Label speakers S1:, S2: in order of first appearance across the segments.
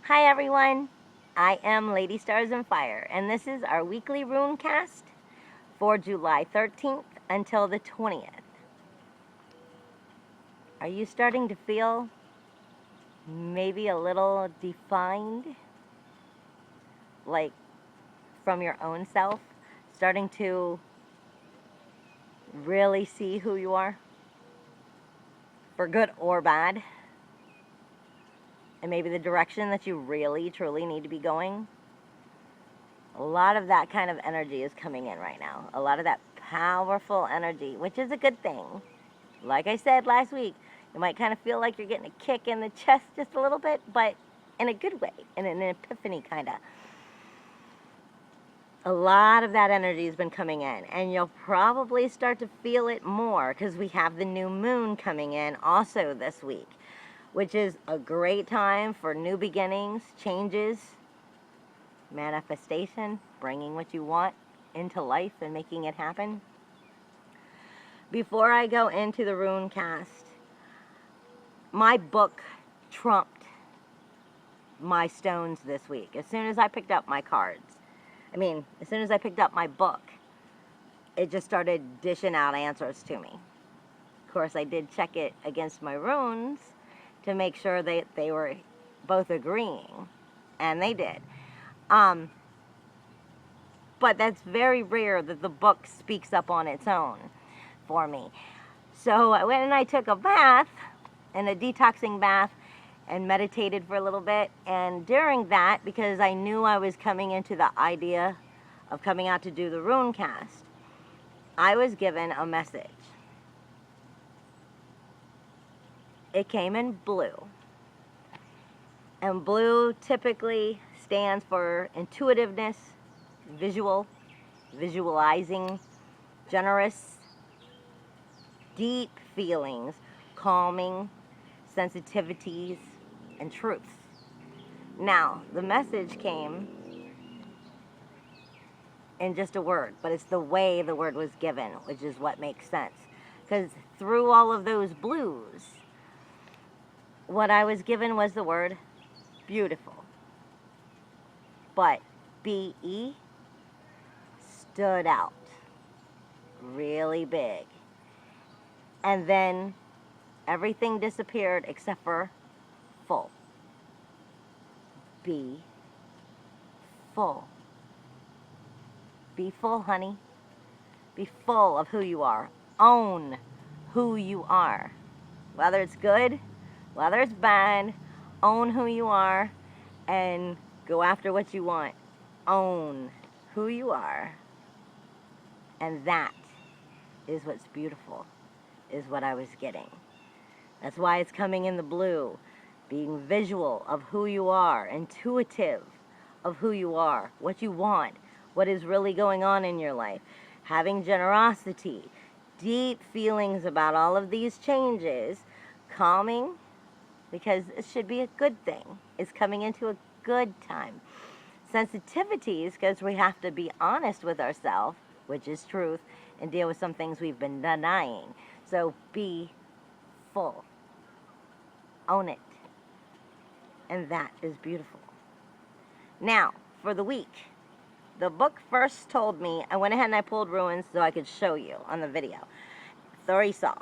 S1: Hi everyone, I am Lady Stars and Fire, and this is our weekly Rune Cast for July 13th until the 20th. Are you starting to feel maybe a little defined, like from your own self? Starting to really see who you are, for good or bad, and maybe the direction that you really, truly need to be going? A lot of that kind of energy is coming in right now. A lot of that powerful energy, which is a good thing. Like I said last week, you might kind of feel like you're getting a kick in the chest just a little bit, but in a good way, in an epiphany kind of. A lot of that energy has been coming in, and you'll probably start to feel it more because we have the new moon coming in also this week, which is a great time for new beginnings, changes, manifestation, bringing what you want into life and making it happen. Before I go into the Rune Cast, my book trumped my stones this week. As soon as I picked up my cards, as soon as I picked up my book, it just started dishing out answers to me. Of course, I did check it against my runes to make sure they were both agreeing, and they did. But that's very rare that the book speaks up on its own for me. So I went and I took a bath, and a detoxing bath, and meditated for a little bit. And during that, because I knew I was coming into the idea of coming out to do the Rune Cast, I was given a message. It came in blue. And blue typically stands for intuitiveness, visualizing, generous, deep feelings, calming, sensitivities, and truth. Now, the message came in just a word, but it's the way the word was given, which is what makes sense. Because through all of those blues, what I was given was the word beautiful. But B-E stood out really big. And then everything disappeared except for full. Be full. Be full, honey. Be full of who you are. Own who you are. Whether it's good, whether it's bad, own who you are and go after what you want. Own who you are. And that is what's beautiful, is what I was getting. That's why it's coming in the blue. Being visual of who you are, intuitive of who you are, what you want, what is really going on in your life. Having generosity, deep feelings about all of these changes, calming, because it should be a good thing. It's coming into a good time. Sensitivities, because we have to be honest with ourselves, which is truth, and deal with some things we've been denying. So be full. Own it. And that is beautiful. Now, for the week. The book first told me, I went ahead and I pulled runes so I could show you on the video. Espinosa.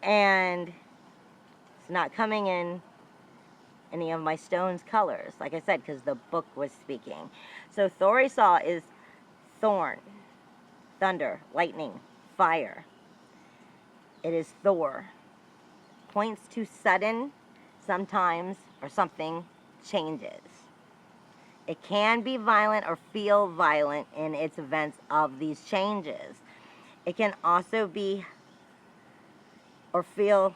S1: And it's not coming in any of my stones colors, like I said, because the book was speaking. So Espinosa is thorn, thunder, lightning, fire. It is Thor. Points to sudden, sometimes, or something changes. It can be violent or feel violent in its events of these changes. It can also be or feel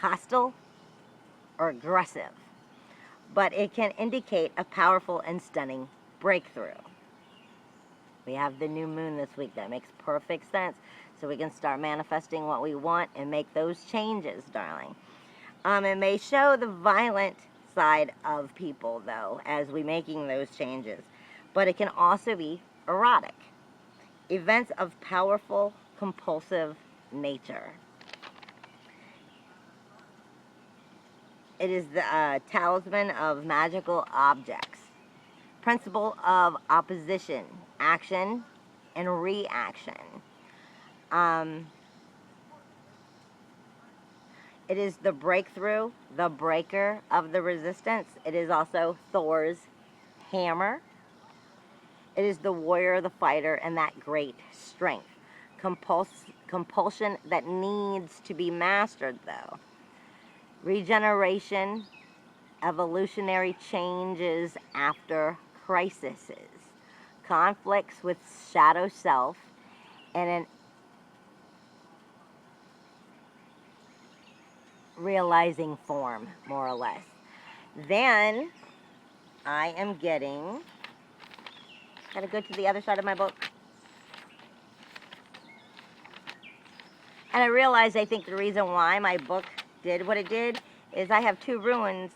S1: hostile or aggressive. But it can indicate a powerful and stunning breakthrough. We have the new moon this week. That makes perfect sense. So we can start manifesting what we want and make those changes, darling. It may show the violent side of people, though, as we making those changes. But it can also be erotic. Events of powerful, compulsive nature. It is the talisman of magical objects. Principle of opposition, action, and reaction. It is the breakthrough, the breaker of the resistance. It is also Thor's hammer. It is the warrior, the fighter, and that great strength. Compulsion that needs to be mastered, though. Regeneration, evolutionary changes after crises. Conflicts with shadow self, and an realizing form, more or less. Then I am getting, gotta go to the other side of my book. And I realized, I think the reason why my book did what it did is I have two runes,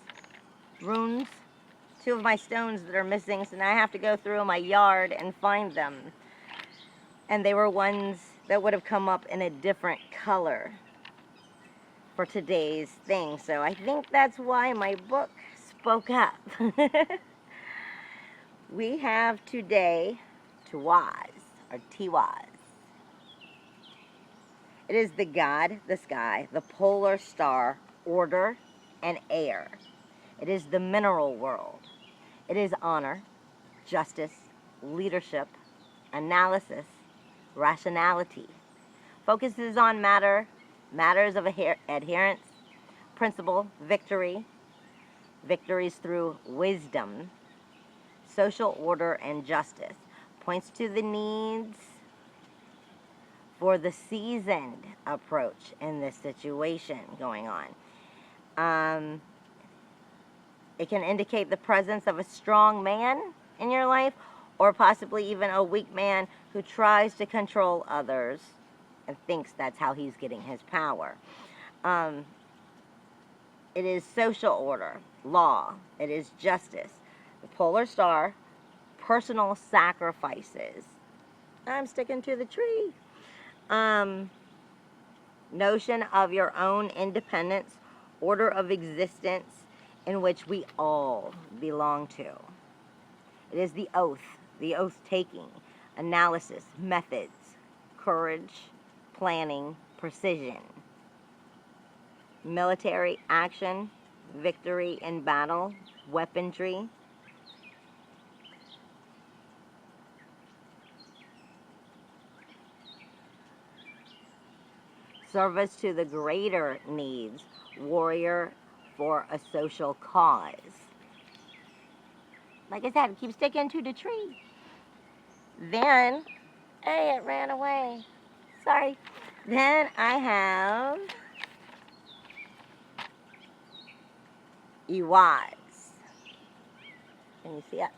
S1: two of my stones that are missing, so now I have to go through my yard and find them. And they were ones that would have come up in a different color for today's thing. So I think that's why my book spoke up. We have today Tiwaz, or Tiwaz. It is the God, the sky, the polar star, order, and air. It is the mineral world. It is honor, justice, leadership, analysis, rationality. Focuses on matters of adherence, principle, victory, victories through wisdom, social order, and justice. Points to the needs for the seasoned approach in this situation going on. It can indicate the presence of a strong man in your life, or possibly even a weak man who tries to control others and thinks that's how he's getting his power. It is social order, law. It is justice. The polar star, personal sacrifices. I'm sticking to the tree. Notion of your own independence, order of existence in which we all belong to. It is the oath taking, analysis, methods, courage, planning, precision. Military action, victory in battle, weaponry. Service to the greater needs, warrior for a social cause. Like I said, keep sticking to the tree. Then, hey, it ran away. Sorry. Then I have Ewaz. Can you see it?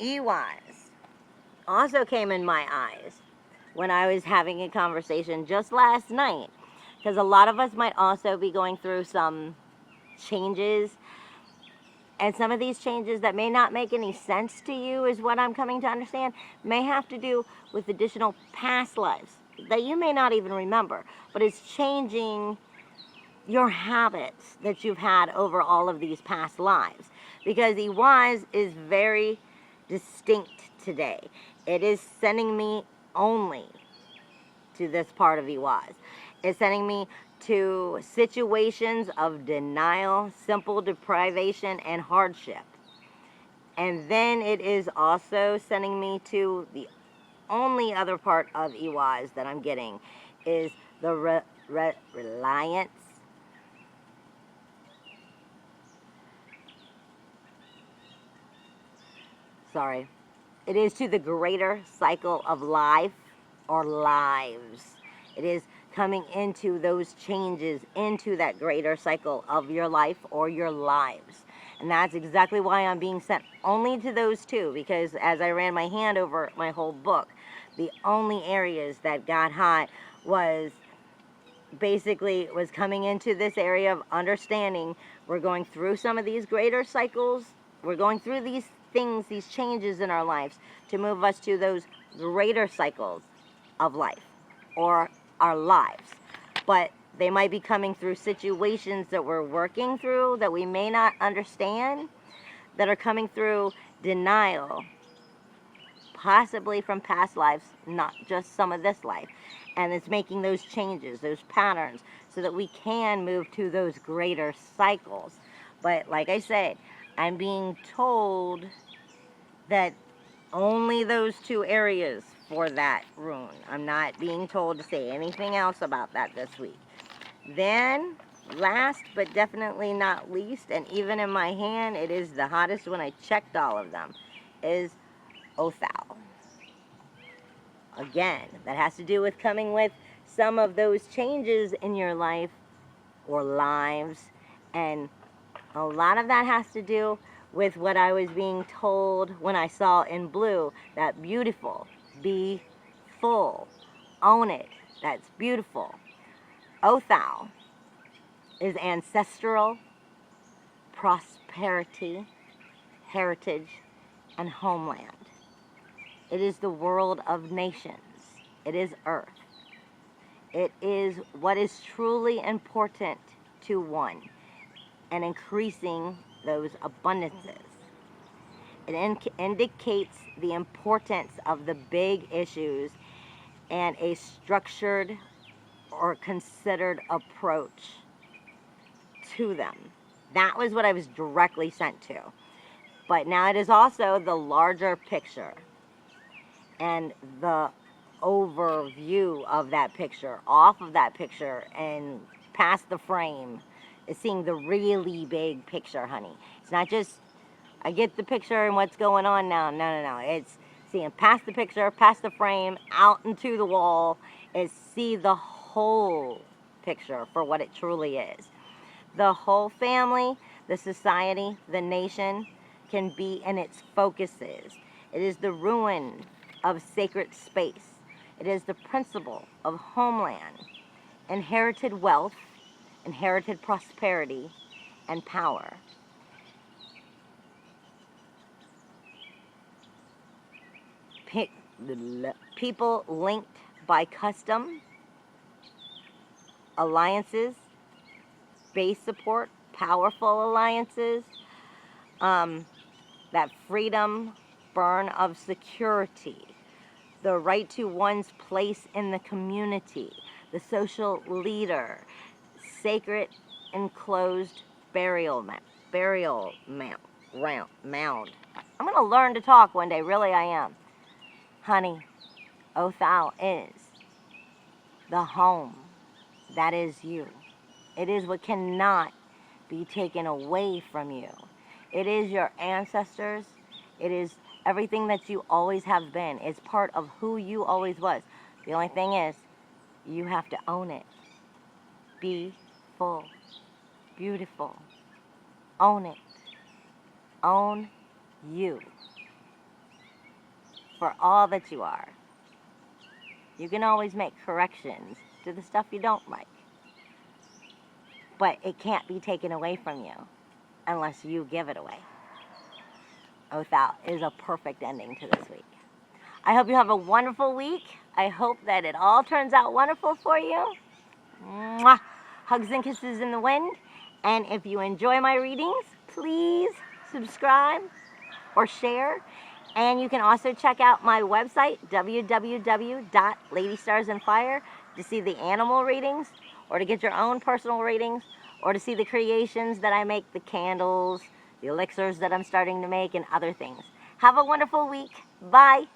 S1: Ewaz also came in my eyes when I was having a conversation just last night, because a lot of us might also be going through some changes, and some of these changes that may not make any sense to you, is what I'm coming to understand, may have to do with additional past lives that you may not even remember, but it's changing your habits that you've had over all of these past lives, because Ewaz is very distinct today. It is sending me only to this part of Ewaz. It's sending me to situations of denial, simple deprivation, and hardship. And then it is also sending me to the only other part of Ewaz that I'm getting is the reliance. Sorry. It is to the greater cycle of life or lives. It is coming into those changes, into that greater cycle of your life or your lives. And that's exactly why I'm being sent only to those two, because as I ran my hand over my whole book, the only areas that got hot was basically was coming into this area of understanding. We're going through some of these greater cycles. We're going through these things, these changes in our lives to move us to those greater cycles of life or our lives. But They might be coming through situations that we're working through that we may not understand, that are coming through denial, possibly from past lives, not just some of this life. And it's making those changes, those patterns, so that we can move to those greater cycles. But like I said, I'm being told that only those two areas for that rune. I'm not being told to say anything else about that this week. Then, last but definitely not least, and even in my hand, it is the hottest when I checked all of them, is Othal. Again, that has to do with coming with some of those changes in your life or lives, and a lot of that has to do with what I was being told when I saw in blue, that beautiful, be full, own it, that's beautiful. Othal is ancestral, prosperity, heritage, and homeland. It is the world of nations. It is earth. It is what is truly important to one and increasing those abundances. It indicates the importance of the big issues and a structured or considered approach to them. That was what I was directly sent to. But now it is also the larger picture and the overview of that picture, off of that picture and past the frame, is seeing the really big picture, honey. It's not just, I get the picture and what's going on now. No. It's seeing past the picture, past the frame, out into the wall. It's see the whole picture for what it truly is. The whole family, the society, the nation can be in its focuses. It is the ruin of sacred space. It is the principle of homeland, inherited wealth, inherited prosperity, and power. People linked by custom, alliances, base support, powerful alliances, that freedom, burn of security, the right to one's place in the community, the social leader, sacred enclosed burial mound. I'm going to learn to talk one day, really I am. Honey, Othal is the home that is you. It is what cannot be taken away from you. It is your ancestors. It is everything that you always have been. It's part of who you always was. The only thing is, you have to own it. Be full. Beautiful. Own it. Own you. For all that you are. You can always make corrections to the stuff you don't like. But it can't be taken away from you unless you give it away. Othal is a perfect ending to this week. I hope you have a wonderful week. I hope that it all turns out wonderful for you. Mwah! Hugs and kisses in the wind. And if you enjoy my readings, please subscribe or share. And you can also check out my website, www.ladystarsinfire, to see the animal readings, or to get your own personal readings, or to see the creations that I make, the candles, the elixirs that I'm starting to make, and other things. Have a wonderful week. Bye.